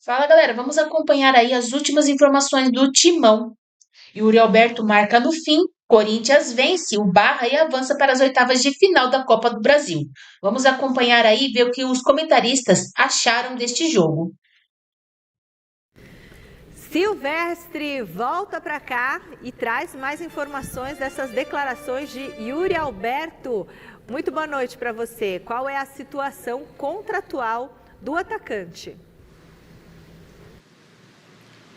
Fala galera, vamos acompanhar aí as últimas informações do Timão. Yuri Alberto marca no fim, Corinthians vence o Barra e avança para as oitavas de final da Copa do Brasil. Vamos acompanhar aí e ver o que os comentaristas acharam deste jogo. Silvestre volta para cá e traz mais informações dessas declarações de Yuri Alberto. Muito boa noite para você. Qual é a situação contratual do atacante?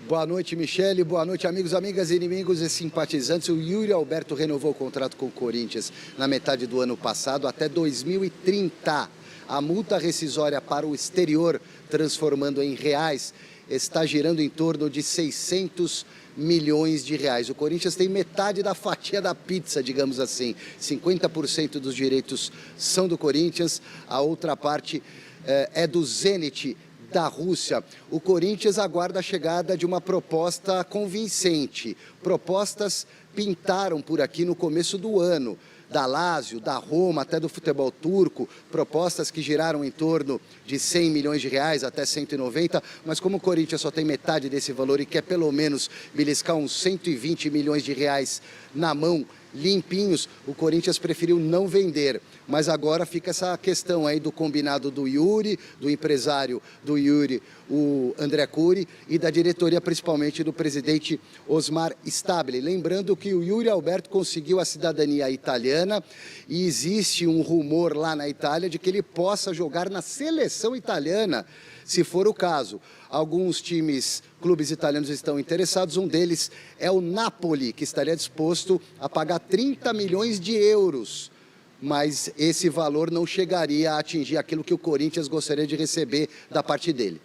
Boa noite, Michele. Boa noite, amigos, amigas, inimigos e simpatizantes. O Yuri Alberto renovou o contrato com o Corinthians na metade do ano passado até 2030. A multa rescisória para o exterior, transformando em reais, está girando em torno de 600 milhões de reais. O Corinthians tem metade da fatia da pizza, digamos assim. 50% dos direitos são do Corinthians, a outra parte é do Zenit, da Rússia. O Corinthians aguarda a chegada de uma proposta convincente. Propostas pintaram por aqui no começo do ano, da Lazio, da Roma, até do futebol turco, propostas que giraram em torno de 100 milhões de reais até 190, mas como o Corinthians só tem metade desse valor e quer pelo menos beliscar uns 120 milhões de reais na mão, limpinhos, o Corinthians preferiu não vender. Mas agora fica essa questão aí do combinado do Yuri, do empresário do Yuri, o André Curi, e da diretoria, principalmente do presidente Osmar Stabile. Lembrando que o Yuri Alberto conseguiu a cidadania italiana e existe um rumor lá na Itália de que ele possa jogar na seleção italiana, se for o caso. Alguns clubes italianos estão interessados, um deles é o Napoli, que estaria disposto a pagar 30 milhões de euros. Mas esse valor não chegaria a atingir aquilo que o Corinthians gostaria de receber da parte dele.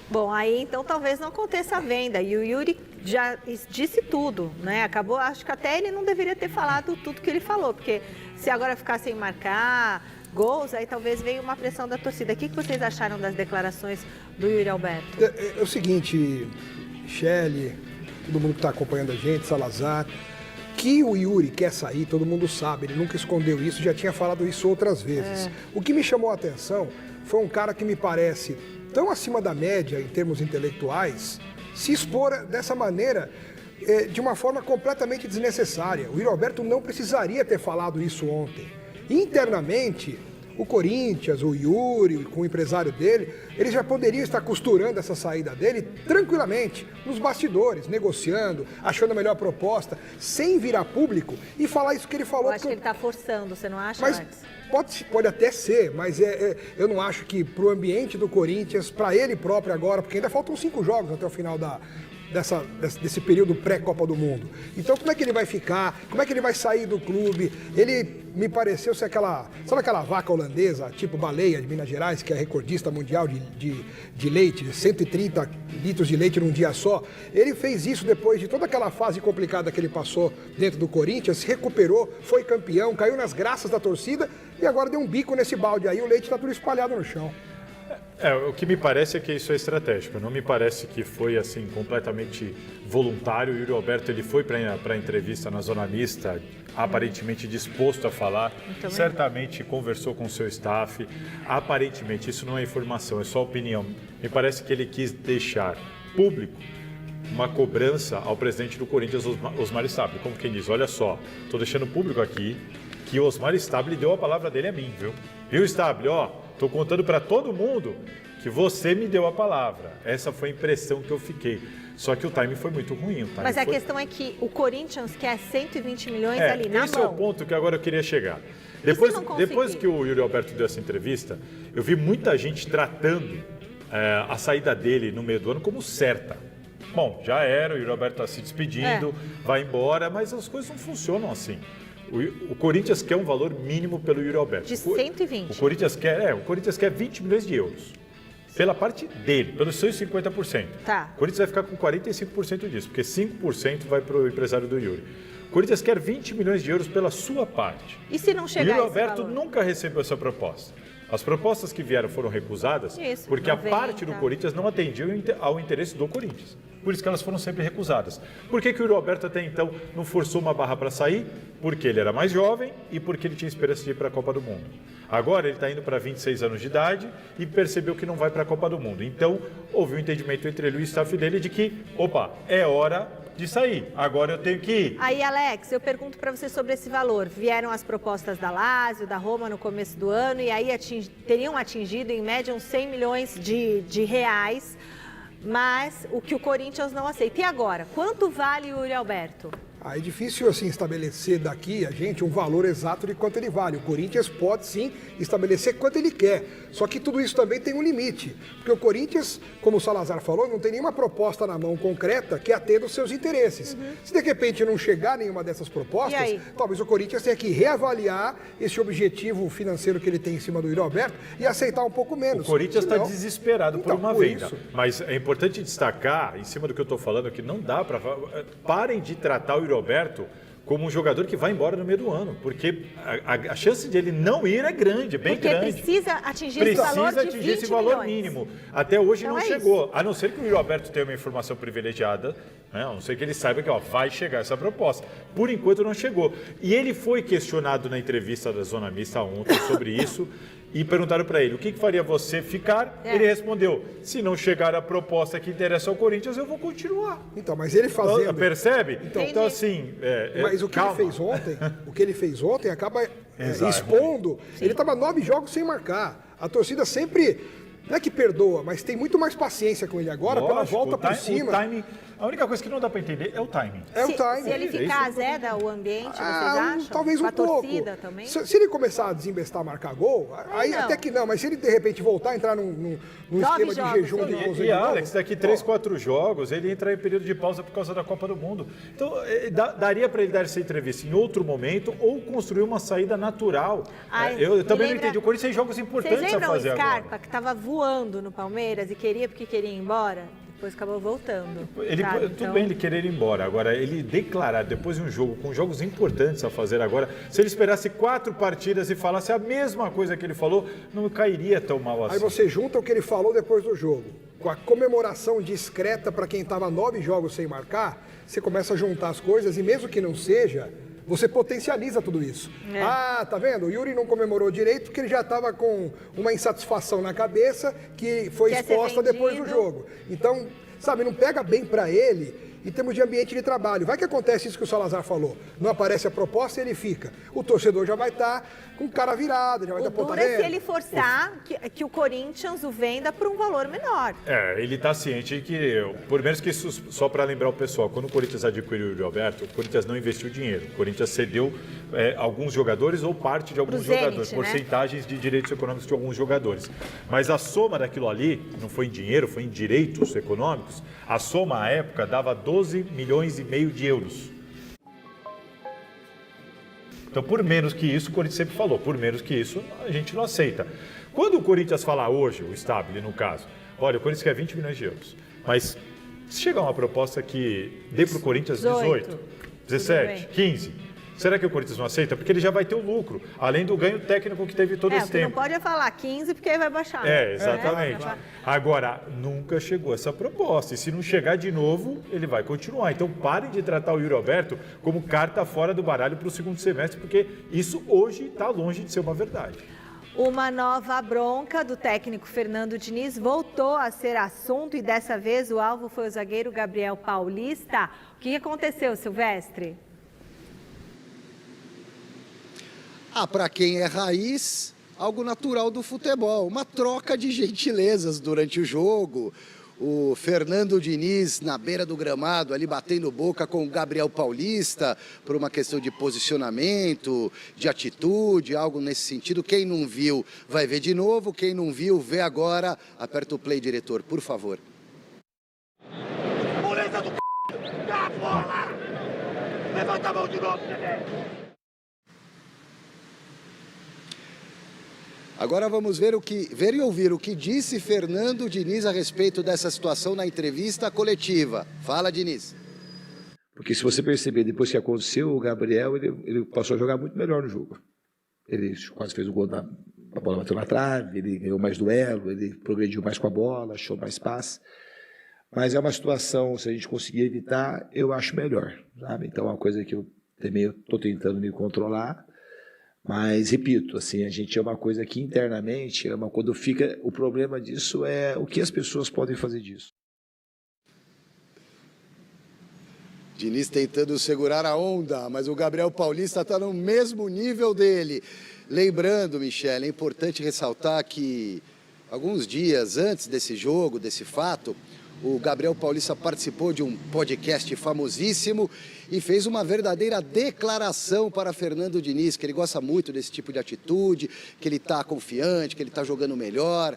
Bom, aí então talvez não aconteça a venda. E o Yuri já disse tudo, né? Acabou, acho que até ele não deveria ter falado tudo que ele falou, porque se agora ficar sem marcar gols, aí talvez venha uma pressão da torcida. O que vocês acharam das declarações do Yuri Alberto? É o seguinte, Michele, todo mundo que está acompanhando a gente, Salazar, que o Yuri quer sair, todo mundo sabe, ele nunca escondeu isso, já tinha falado isso outras vezes. O que me chamou a atenção foi um cara que me parece tão acima da média em termos intelectuais, se expor dessa maneira, de uma forma completamente desnecessária. O Yuri Alberto não precisaria ter falado isso ontem. Internamente, o Corinthians, o Yuri, com o empresário dele, eles já poderiam estar costurando essa saída dele tranquilamente, nos bastidores, negociando, achando a melhor proposta, sem virar público e falar isso que ele falou. Eu acho que ele está forçando, você não acha, mas pode até ser, mas eu não acho que para o ambiente do Corinthians, para ele próprio agora, porque ainda faltam 5 jogos até o final desse período pré-Copa do Mundo. Então, como é que ele vai ficar? Como é que ele vai sair do clube? Ele me pareceu ser sabe aquela vaca holandesa, tipo Baleia, de Minas Gerais, que é recordista mundial de leite, 130 litros de leite num dia só? Ele fez isso depois de toda aquela fase complicada que ele passou dentro do Corinthians, se recuperou, foi campeão, caiu nas graças da torcida e agora deu um bico nesse balde aí, o leite está tudo espalhado no chão. O que me parece é que isso é estratégico. Não me parece que foi assim completamente voluntário. O Yuri Alberto ele foi para a entrevista na Zona Mista, aparentemente disposto a falar. Certamente conversou com o seu staff. Aparentemente, isso não é informação, é só opinião. Me parece que ele quis deixar público uma cobrança ao presidente do Corinthians, Osmar Stabile. Como quem diz, olha só, estou deixando público aqui que o Osmar Stabile deu a palavra dele a mim, viu? Viu, Stabile? Estou contando para todo mundo que você me deu a palavra. Essa foi a impressão que eu fiquei. Só que o time foi muito ruim. Mas a questão é que o Corinthians quer 120 milhões ali na mão. Esse é o ponto que agora eu queria chegar. Depois que o Yuri Alberto deu essa entrevista, eu vi muita gente tratando a saída dele no meio do ano como certa. Bom, já era, o Yuri Alberto está se despedindo, vai embora, mas as coisas não funcionam assim. O Corinthians quer um valor mínimo pelo Yuri Alberto. De 120. O Corinthians quer 20 milhões de euros. Pela parte dele, pelos seus 50%. Tá. O Corinthians vai ficar com 45% disso, porque 5% vai para o empresário do Yuri. O Corinthians quer 20 milhões de euros pela sua parte. E se não chegar o Yuri Alberto nunca recebeu essa proposta. As propostas que vieram foram recusadas porque 90. A parte do Corinthians não atendia ao interesse do Corinthians. por isso que elas foram sempre recusadas. Por que o Yuri Alberto até então não forçou uma barra para sair? Porque ele era mais jovem e porque ele tinha esperança de ir para a Copa do Mundo. Agora ele está indo para 26 anos de idade e percebeu que não vai para a Copa do Mundo. Então, houve um entendimento entre ele e o staff dele de que, opa, é hora de sair, agora eu tenho que ir. Aí, Alex, eu pergunto para você sobre esse valor. Vieram as propostas da Lazio, da Roma no começo do ano e aí teriam atingido em média uns 100 milhões de reais, mas o que o Corinthians não aceita. E agora, quanto vale o Yuri Alberto? É difícil assim estabelecer daqui a gente um valor exato de quanto ele vale. O Corinthians pode sim estabelecer quanto ele quer. Só que tudo isso também tem um limite. Porque o Corinthians, como o Salazar falou, não tem nenhuma proposta na mão concreta que atenda os seus interesses. Se de repente não chegar nenhuma dessas propostas, talvez o Corinthians tenha que reavaliar esse objetivo financeiro que ele tem em cima do Yuri Alberto e aceitar um pouco menos. O Corinthians está desesperado por uma venda. Isso. Mas é importante destacar, em cima do que eu estou falando, que não dá para... Parem de tratar o Yuri Alberto como um jogador que vai embora no meio do ano, porque a chance de ele não ir é grande, bem grande. Porque precisa atingir esse valor de 20 esse valor milhões. Mínimo. Até hoje Então não chegou, a não ser que o Yuri Alberto tenha uma informação privilegiada, né? A não ser que ele saiba que vai chegar essa proposta. Por enquanto não chegou. E ele foi questionado na entrevista da Zona Mista ontem sobre isso, e perguntaram para ele, o que faria você ficar? Ele respondeu, se não chegar a proposta que interessa ao Corinthians, eu vou continuar. Então, mas ele fazendo... Percebe? Então assim... Mas o que ele fez ontem, acaba expondo. Ele estava 9 jogos sem marcar. A torcida sempre, não é que perdoa, mas tem muito mais paciência com ele agora, pela volta por cima. A única coisa que não dá para entender é o timing. É o timing. Se ele ficar azeda o ambiente, vocês acham? Talvez com um a pouco. torcida também? Se ele começar a desembestar, marcar gol, aí não. até que não, mas se ele de repente voltar a entrar num esquema de jejum de gols... E Alex, daqui 3, 4 jogos, ele entra em período de pausa por causa da Copa do Mundo. Então, daria para ele dar essa entrevista em outro momento ou construir uma saída natural. Eu também não entendi. O Corinthians tem jogos importantes a fazer agora. Vocês lembram o Scarpa, que estava voando no Palmeiras e queria porque queria ir embora? Depois acabou voltando. Tudo bem ele querer ir embora. Agora, ele declarar depois de um jogo, com jogos importantes a fazer agora, se ele esperasse 4 partidas e falasse a mesma coisa que ele falou, não cairia tão mal assim. Aí você junta o que ele falou depois do jogo, com a comemoração discreta para quem estava 9 jogos sem marcar, você começa a juntar as coisas e mesmo que não seja, você potencializa tudo isso. Tá vendo? O Yuri não comemorou direito porque ele já estava com uma insatisfação na cabeça que foi exposta depois do jogo. Então, sabe, não pega bem para ele em termos de ambiente de trabalho. Vai que acontece isso que o Salazar falou. Não aparece a proposta e ele fica. O torcedor já vai estar com cara virada, já vai estar ponta reta. Se ele forçar que o Corinthians o venda por um valor menor. Ele está ciente que, por menos que isso, só para lembrar o pessoal, quando o Corinthians adquiriu o Yuri Alberto, o Corinthians não investiu dinheiro. O Corinthians cedeu alguns jogadores ou parte de alguns jogadores, porcentagens de direitos econômicos de alguns jogadores. Mas a soma daquilo ali, não foi em dinheiro, foi em direitos econômicos, a soma à época dava 12 milhões e meio de euros. Então, por menos que isso, o Corinthians sempre falou, por menos que isso, a gente não aceita. Quando o Corinthians falar hoje, o Stabile no caso, olha, o Corinthians quer 20 milhões de euros, mas se chegar uma proposta que dê para o Corinthians 18, 17, 15... Será que o Corinthians não aceita? Porque ele já vai ter o lucro, além do ganho técnico que teve todo esse tempo. Não pode falar 15 porque aí vai baixar. Exatamente. Agora, nunca chegou essa proposta. E se não chegar de novo, ele vai continuar. Então, parem de tratar o Yuri Alberto como carta fora do baralho para o segundo semestre, porque isso hoje está longe de ser uma verdade. Uma nova bronca do técnico Fernando Diniz voltou a ser assunto e dessa vez o alvo foi o zagueiro Gabriel Paulista. O que aconteceu, Silvestre? Para quem é raiz, algo natural do futebol, uma troca de gentilezas durante o jogo. O Fernando Diniz na beira do gramado, ali batendo boca com o Gabriel Paulista, por uma questão de posicionamento, de atitude, algo nesse sentido. Quem não viu vai ver de novo, quem não viu vê agora. Aperta o play, diretor, por favor. Moleza do c... Dá a bola! Levanta a mão de novo, Dedé! Agora vamos ver e ouvir o que disse Fernando Diniz a respeito dessa situação na entrevista coletiva. Fala, Diniz. Porque se você perceber, depois que aconteceu, o Gabriel, ele passou a jogar muito melhor no jogo. Ele quase fez o gol, a bola bateu na trave, ele ganhou mais duelo, ele progrediu mais com a bola, achou mais passe. Mas é uma situação, se a gente conseguir evitar, eu acho melhor, sabe? Então é uma coisa que eu também estou tentando me controlar. Mas, repito, assim, a gente é uma coisa que internamente, quando fica, o problema disso é o que as pessoas podem fazer disso. Diniz tentando segurar a onda, mas o Gabriel Paulista está no mesmo nível dele. Lembrando, Michele, é importante ressaltar que alguns dias antes desse jogo, desse fato, o Gabriel Paulista participou de um podcast famosíssimo e fez uma verdadeira declaração para Fernando Diniz, que ele gosta muito desse tipo de atitude, que ele está confiante, que ele está jogando melhor.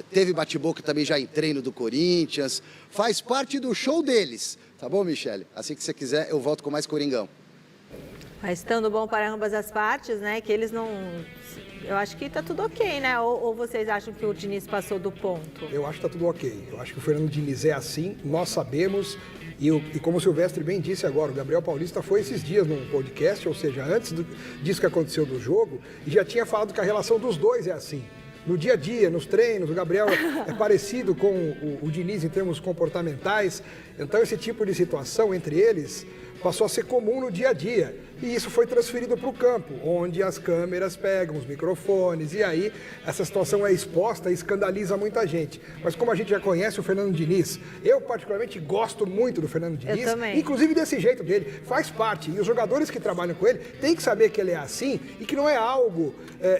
Teve bate-boca também já em treino do Corinthians. Faz parte do show deles. Tá bom, Michele? Assim que você quiser, eu volto com mais Coringão. Mas estando bom para ambas as partes, né? Que eles não... Eu acho que tá tudo ok, né? Ou vocês acham que o Diniz passou do ponto? Eu acho que tá tudo ok. Eu acho que o Fernando Diniz é assim, nós sabemos. E como o Silvestre bem disse agora, o Gabriel Paulista foi esses dias num podcast, ou seja, antes disso que aconteceu do jogo, e já tinha falado que a relação dos dois é assim. No dia a dia, nos treinos, o Gabriel é parecido com o Diniz em termos comportamentais. Então esse tipo de situação entre eles passou a ser comum no dia a dia. E isso foi transferido para o campo, onde as câmeras pegam os microfones, e aí essa situação é exposta e escandaliza muita gente. Mas como a gente já conhece o Fernando Diniz, eu particularmente gosto muito do Fernando Diniz, inclusive desse jeito dele, faz parte. E os jogadores que trabalham com ele têm que saber que ele é assim e que não é algo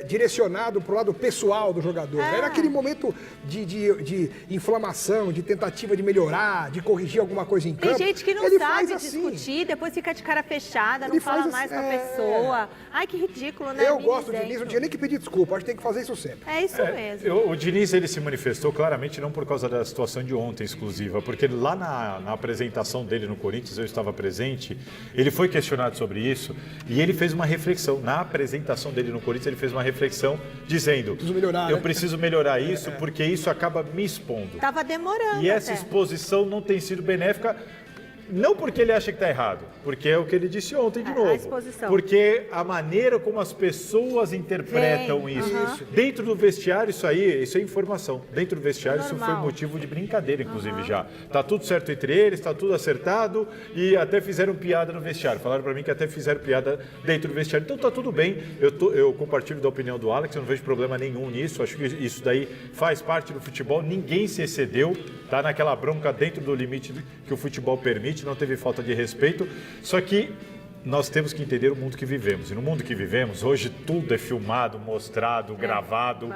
direcionado para o lado pessoal do jogador. É naquele momento de inflamação, de tentativa de melhorar, de corrigir alguma coisa em campo. Tem gente que não sabe discutir, depois fica de cara fechada, não fala mais com a pessoa. Ai, que ridículo, né? Eu gosto do Diniz, não tinha nem que pedir desculpa, acho que tem que fazer isso sempre. É isso mesmo. O Diniz, ele se manifestou claramente não por causa da situação de ontem exclusiva, porque lá na apresentação dele no Corinthians, eu estava presente, ele foi questionado sobre isso e ele fez uma reflexão. Na apresentação dele no Corinthians, ele fez uma reflexão dizendo: eu preciso melhorar isso porque isso acaba me expondo. Tava demorando. E essa exposição não tem sido benéfica. Não porque ele acha que está errado, porque é o que ele disse ontem de novo. Porque a maneira como as pessoas interpretam isso. Dentro do vestiário, isso é informação. Dentro do vestiário, isso foi motivo de brincadeira, inclusive, já. Tá tudo certo entre eles, tá tudo acertado e até fizeram piada no vestiário. Falaram para mim que até fizeram piada dentro do vestiário. Então tá tudo bem. Eu compartilho da opinião do Alex, eu não vejo problema nenhum nisso. Acho que isso daí faz parte do futebol. Ninguém se excedeu, tá naquela bronca dentro do limite que o futebol permite. Não teve falta de respeito, só que nós temos que entender o mundo que vivemos. E no mundo que vivemos, hoje tudo é filmado, mostrado, gravado.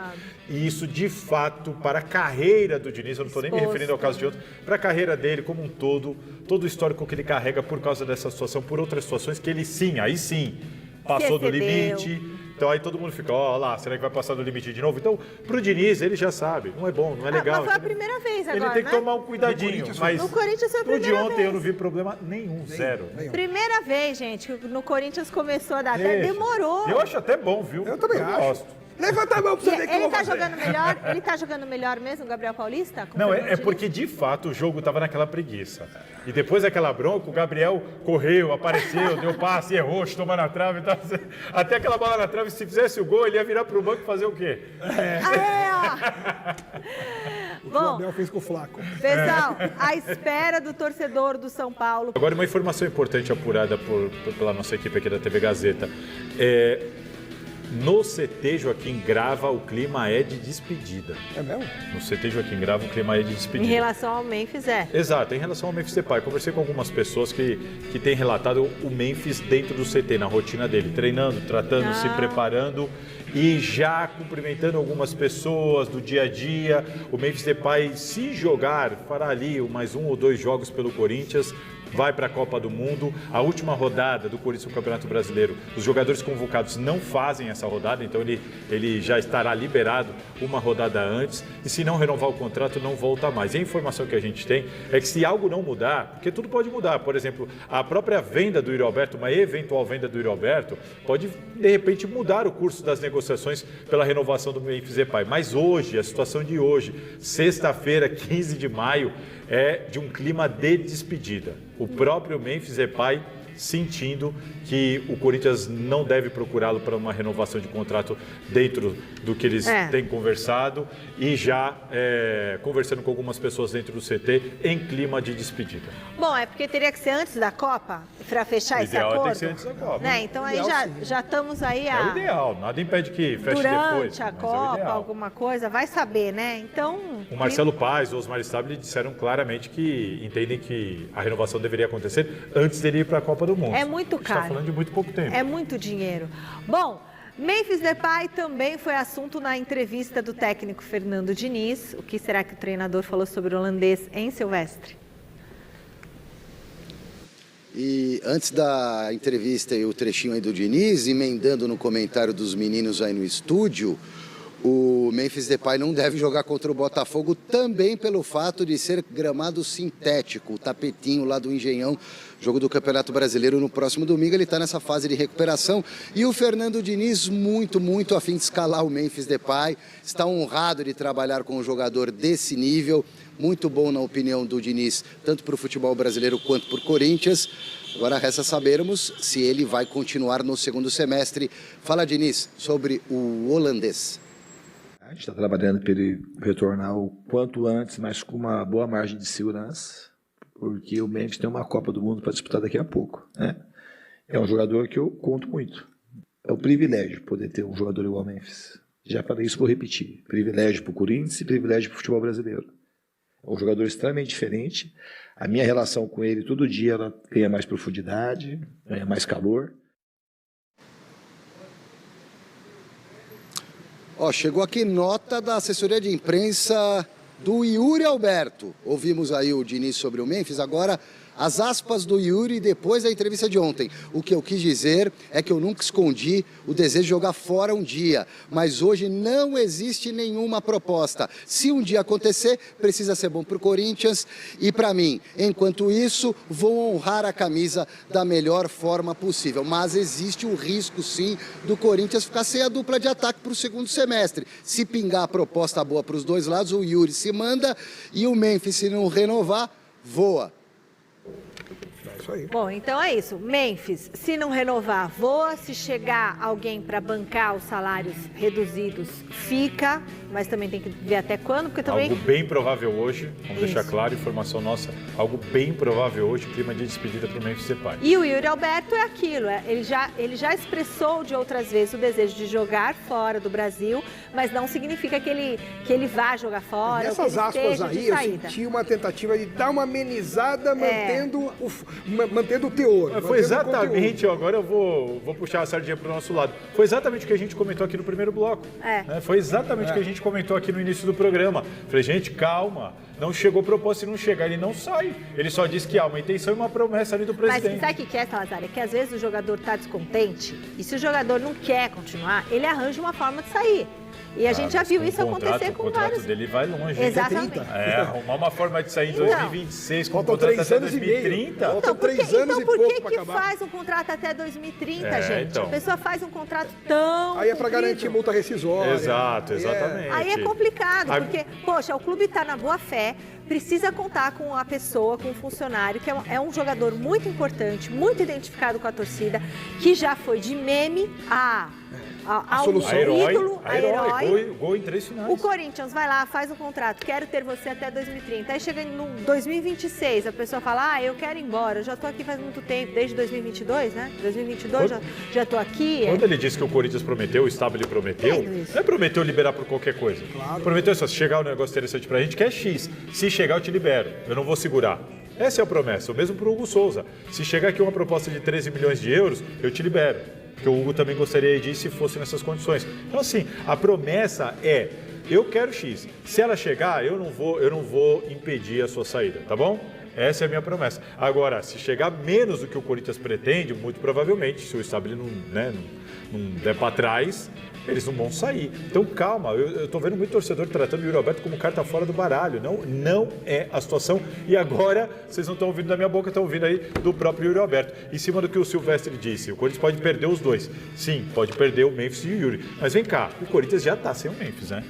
E isso, de fato, para a carreira do Diniz, eu não estou nem me referindo ao caso de outro, para a carreira dele como um todo o histórico que ele carrega por causa dessa situação, por outras situações que ele aí sim, passou do limite. Então aí todo mundo fica, ó lá, será que vai passar do limite de novo? Então, pro Diniz, ele já sabe, não é bom, não é legal. Mas foi a primeira vez agora, ele tem que tomar um cuidadinho, mas no Corinthians foi a primeira vez. De ontem eu não vi problema nenhum, zero. Primeira vez, gente, no Corinthians começou a dar, até demorou. Eu acho até bom, viu? Eu também acho. Gosto. Levanta a mão pra você ver que ele tá jogando melhor? Ele tá jogando melhor mesmo, o Gabriel Paulista? Não, é porque de fato o jogo tava naquela preguiça. E depois daquela bronca, o Gabriel correu, apareceu, deu passe, errou, chutou na trave. Tá... Até aquela bola na trave, se fizesse o gol, ele ia virar pro banco e fazer o quê? O que o Gabriel fez com o Flaco. Pessoal, à espera do torcedor do São Paulo. Agora, uma informação importante apurada pela nossa equipe aqui da TV Gazeta. No CT Joaquim Grava, o clima é de despedida. É mesmo? No CT Joaquim Grava, o clima é de despedida. Em relação ao Memphis, Exato, em relação ao Memphis Depay. Conversei com algumas pessoas que têm relatado o Memphis dentro do CT, na rotina dele, treinando, tratando, se preparando e já cumprimentando algumas pessoas do dia a dia. O Memphis Depay, se jogar, fará ali mais 1 ou 2 jogos pelo Corinthians. Vai para a Copa do Mundo. A última rodada do Corinthians no Campeonato Brasileiro, os jogadores convocados não fazem essa rodada, então ele já estará liberado uma rodada antes, e se não renovar o contrato, não volta mais. E a informação que a gente tem é que se algo não mudar, porque tudo pode mudar, por exemplo, a própria venda do Yuri Alberto, uma eventual venda do Yuri Alberto, pode de repente mudar o curso das negociações pela renovação do Memphis Depay. Mas hoje, a situação de hoje, sexta-feira, 15 de maio, é de um clima de despedida. O próprio Memphis Depay sentindo que o Corinthians não deve procurá-lo para uma renovação de contrato dentro do que eles têm conversado e já conversando com algumas pessoas dentro do CT em clima de despedida. Bom, é porque teria que ser antes da Copa para fechar esse acordo. Tem que ser antes da Copa. Né? Então aí já estamos aí É o ideal, nada impede que feche depois. Durante a Copa, alguma coisa, vai saber, né? Então... O Marcelo Paes, o Osmar Stabile disseram claramente que entendem que a renovação deveria acontecer antes dele ir para a Copa do Mundo. É muito caro. Está falando de muito pouco tempo. É muito dinheiro. Bom, Memphis Depay também foi assunto na entrevista do técnico Fernando Diniz. O que será que o treinador falou sobre o holandês em Silvestre? E antes da entrevista e o trechinho aí do Diniz, emendando no comentário dos meninos aí no estúdio, o Memphis Depay não deve jogar contra o Botafogo também pelo fato de ser gramado sintético, o tapetinho lá do Engenhão, jogo do Campeonato Brasileiro no próximo domingo. Ele está nessa fase de recuperação e o Fernando Diniz muito a fim de escalar o Memphis Depay, está honrado de trabalhar com um jogador desse nível, muito bom na opinião do Diniz, tanto para o futebol brasileiro quanto para o Corinthians. Agora resta sabermos se ele vai continuar no segundo semestre. Fala, Diniz, sobre o holandês. A gente está trabalhando para ele retornar o quanto antes, mas com uma boa margem de segurança, porque o Memphis tem uma Copa do Mundo para disputar daqui a pouco, né? É um jogador que eu conto muito. É um privilégio poder ter um jogador igual ao Memphis. Já falei isso, vou repetir. Privilégio para o Corinthians e privilégio para o futebol brasileiro. É um jogador extremamente diferente. A minha relação com ele, todo dia, ela ganha mais profundidade, ganha mais calor. Chegou aqui nota da assessoria de imprensa do Yuri Alberto. Ouvimos aí o Diniz sobre o Memphis, agora as aspas do Yuri depois da entrevista de ontem. O que eu quis dizer é que eu nunca escondi o desejo de jogar fora um dia, mas hoje não existe nenhuma proposta. Se um dia acontecer, precisa ser bom para o Corinthians e para mim. Enquanto isso, vou honrar a camisa da melhor forma possível. Mas existe o risco, sim, do Corinthians ficar sem a dupla de ataque para o segundo semestre. Se pingar a proposta boa para os dois lados, o Yuri se manda e o Memphis, se não renovar, voa. Bom, então é isso. Memphis, se não renovar, voa. Se chegar alguém para bancar os salários reduzidos, fica. Mas também tem que ver até quando, porque também... Algo bem provável hoje, vamos deixar claro, informação nossa, algo bem provável hoje, clima de despedida para o Memphis Depay. E o Yuri Alberto é aquilo, ele já expressou de outras vezes o desejo de jogar fora do Brasil, mas não significa que ele vá jogar fora. Nessas aspas aí, eu senti uma tentativa de dar uma amenizada, mantendo o teor. Foi exatamente, agora eu vou puxar a sardinha para o nosso lado. Foi exatamente o que a gente comentou aqui no primeiro bloco. Foi exatamente o que a gente comentou aqui no início do programa. Falei, gente, calma, não chegou proposta e não chegar, ele não sai. Ele só diz que há uma intenção e uma promessa ali do presidente. Mas sabe o que é, Salazar? É que às vezes o jogador está descontente e se o jogador não quer continuar, ele arranja uma forma de sair. E a gente já viu isso acontecer com vários... O contrato dele vai longe. Exatamente. Arrumar uma forma de sair em 2026 com faltam 3 anos e meio. Faltam 3 anos e pouco para acabar. Então por que faz um contrato até 2030, gente? Então. A pessoa faz um contrato tão Aí é para garantir multa rescisória. Exato, exatamente. Aí é complicado, porque, poxa, o clube está na boa fé, precisa contar com a pessoa, com o funcionário, que é um jogador muito importante, muito identificado com a torcida, que já foi de meme a ídolo, a herói. Gol em 3 finais. O Corinthians vai lá, faz um contrato, quero ter você até 2030. Aí chega no 2026, a pessoa fala, eu quero ir embora, eu já tô aqui faz muito tempo, desde 2022, né? 2022 já tô aqui. Quando ele disse que o Corinthians prometeu, o Stabile prometeu, não é prometeu liberar por qualquer coisa. Claro. Prometeu só, se chegar um negócio interessante pra gente, que é X. Se chegar, eu te libero, eu não vou segurar. Essa é a promessa, o mesmo pro Hugo Souza. Se chegar aqui uma proposta de 13 milhões de euros, eu te libero. Porque o Hugo também gostaria de ir se fosse nessas condições. Então, assim, a promessa é, eu quero X. Se ela chegar, eu não vou impedir a sua saída, tá bom? Essa é a minha promessa. Agora, se chegar menos do que o Corinthians pretende, muito provavelmente, se o Stabile não der para trás, eles não vão sair. Então, calma, eu tô vendo muito torcedor tratando o Yuri Alberto como carta fora do baralho. Não é a situação. E agora, vocês não estão ouvindo da minha boca, estão ouvindo aí do próprio Yuri Alberto. Em cima do que o Silvestre disse, o Corinthians pode perder os dois. Sim, pode perder o Memphis e o Yuri. Mas vem cá, o Corinthians já tá sem o Memphis, né?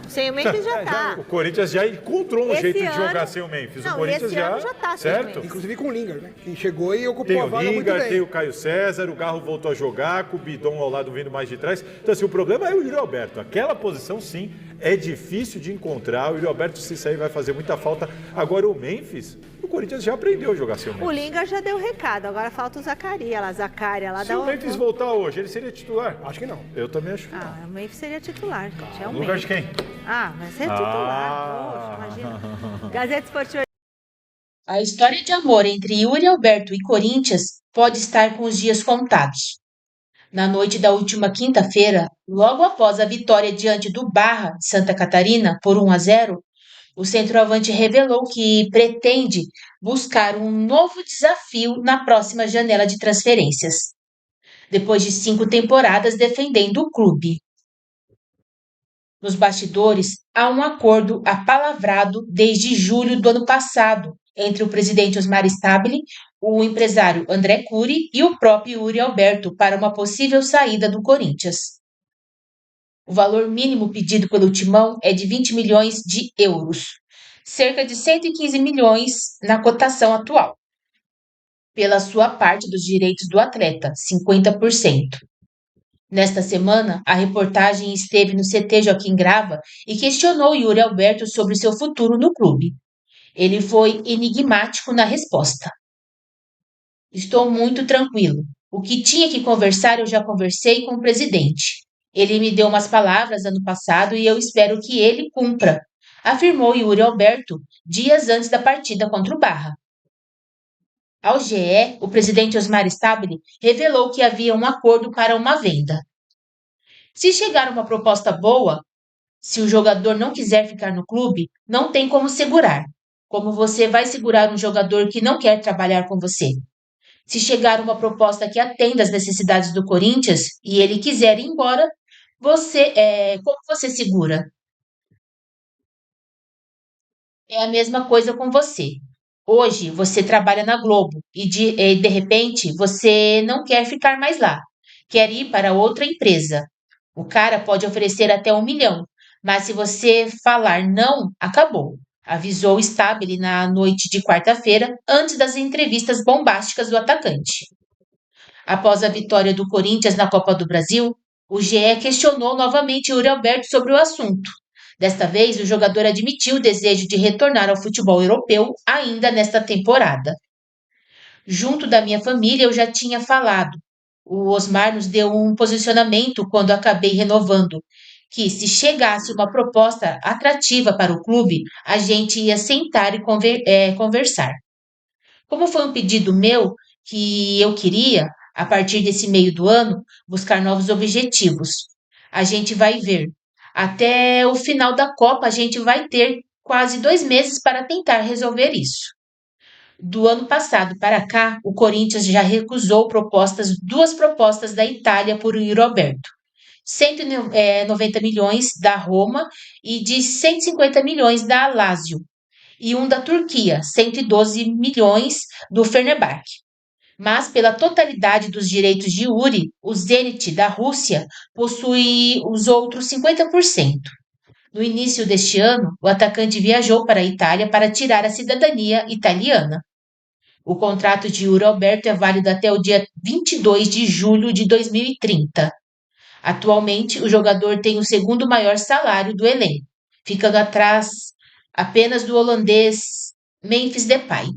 Sem o Memphis já tá. O Corinthians já encontrou um jeito de jogar sem o Memphis. Não, o Corinthians esse ano já tá sem o certo? Memphis. Inclusive com o Lingard, né? Que chegou e ocupou Tem a o vaga muito Lingard, bem. tem o Caio César, o Garro voltou a jogar, com o Bidon ao lado vindo mais de trás. Então, assim, o problema é o Yuri Alberto. Aquela posição, sim, é difícil de encontrar. O Yuri Alberto, se sair, vai fazer muita falta. Agora, o Memphis, o Corinthians já aprendeu a jogar sem o Memphis. O Lingard já deu recado, agora falta o Zacarias lá. Se o Memphis voltar hoje, ele seria titular? Acho que não. Eu também acho que não. O Memphis seria titular, gente. É o No lugar de Memphis. quem? Vai ser titular. Poxa, imagina. Gazeta Esportiva. A história de amor entre Yuri Alberto e Corinthians pode estar com os dias contados. Na noite da última quinta-feira, logo após a vitória diante do Barra de Santa Catarina por 1-0, o centroavante revelou que pretende buscar um novo desafio na próxima janela de transferências, depois de 5 temporadas defendendo o clube. Nos bastidores, há um acordo apalavrado desde julho do ano passado entre o presidente Osmar Stabile, o empresário André Curi e o próprio Yuri Alberto para uma possível saída do Corinthians. O valor mínimo pedido pelo Timão é de 20 milhões de euros, cerca de 115 milhões na cotação atual, pela sua parte dos direitos do atleta, 50%. Nesta semana, a reportagem esteve no CT Joaquim Grava e questionou Yuri Alberto sobre seu futuro no clube. Ele foi enigmático na resposta. Estou muito tranquilo. O que tinha que conversar eu já conversei com o presidente. Ele me deu umas palavras ano passado e eu espero que ele cumpra, afirmou Yuri Alberto dias antes da partida contra o Barra. Ao GE, o presidente Osmar Stabile revelou que havia um acordo para uma venda. Se chegar uma proposta boa, se o jogador não quiser ficar no clube, não tem como segurar. Como você vai segurar um jogador que não quer trabalhar com você? Se chegar uma proposta que atenda às necessidades do Corinthians e ele quiser ir embora, como você segura? É a mesma coisa com você. Hoje você trabalha na Globo e de repente você não quer ficar mais lá, quer ir para outra empresa. O cara pode oferecer até 1 milhão, mas se você falar não, acabou, avisou Stabile na noite de quarta-feira, antes das entrevistas bombásticas do atacante. Após a vitória do Corinthians na Copa do Brasil, o GE questionou novamente Yuri Alberto sobre o assunto. Desta vez, o jogador admitiu o desejo de retornar ao futebol europeu ainda nesta temporada. Junto da minha família, eu já tinha falado. O Osmar nos deu um posicionamento quando acabei renovando, que se chegasse uma proposta atrativa para o clube, a gente ia sentar e conversar. Como foi um pedido meu que eu queria, a partir desse meio do ano, buscar novos objetivos. A gente vai ver. Até o final da Copa, a gente vai ter quase 2 meses para tentar resolver isso. Do ano passado para cá, o Corinthians já recusou 2 propostas da Itália por Yuri Alberto. 190 milhões da Roma e de 150 milhões da Lazio. E um da Turquia, 112 milhões do Fenerbahçe. Mas pela totalidade dos direitos de Yuri, o Zenit da Rússia possui os outros 50%. No início deste ano, o atacante viajou para a Itália para tirar a cidadania italiana. O contrato de Yuri Alberto é válido até o dia 22 de julho de 2030. Atualmente, o jogador tem o segundo maior salário do elenco, ficando atrás apenas do holandês Memphis Depay.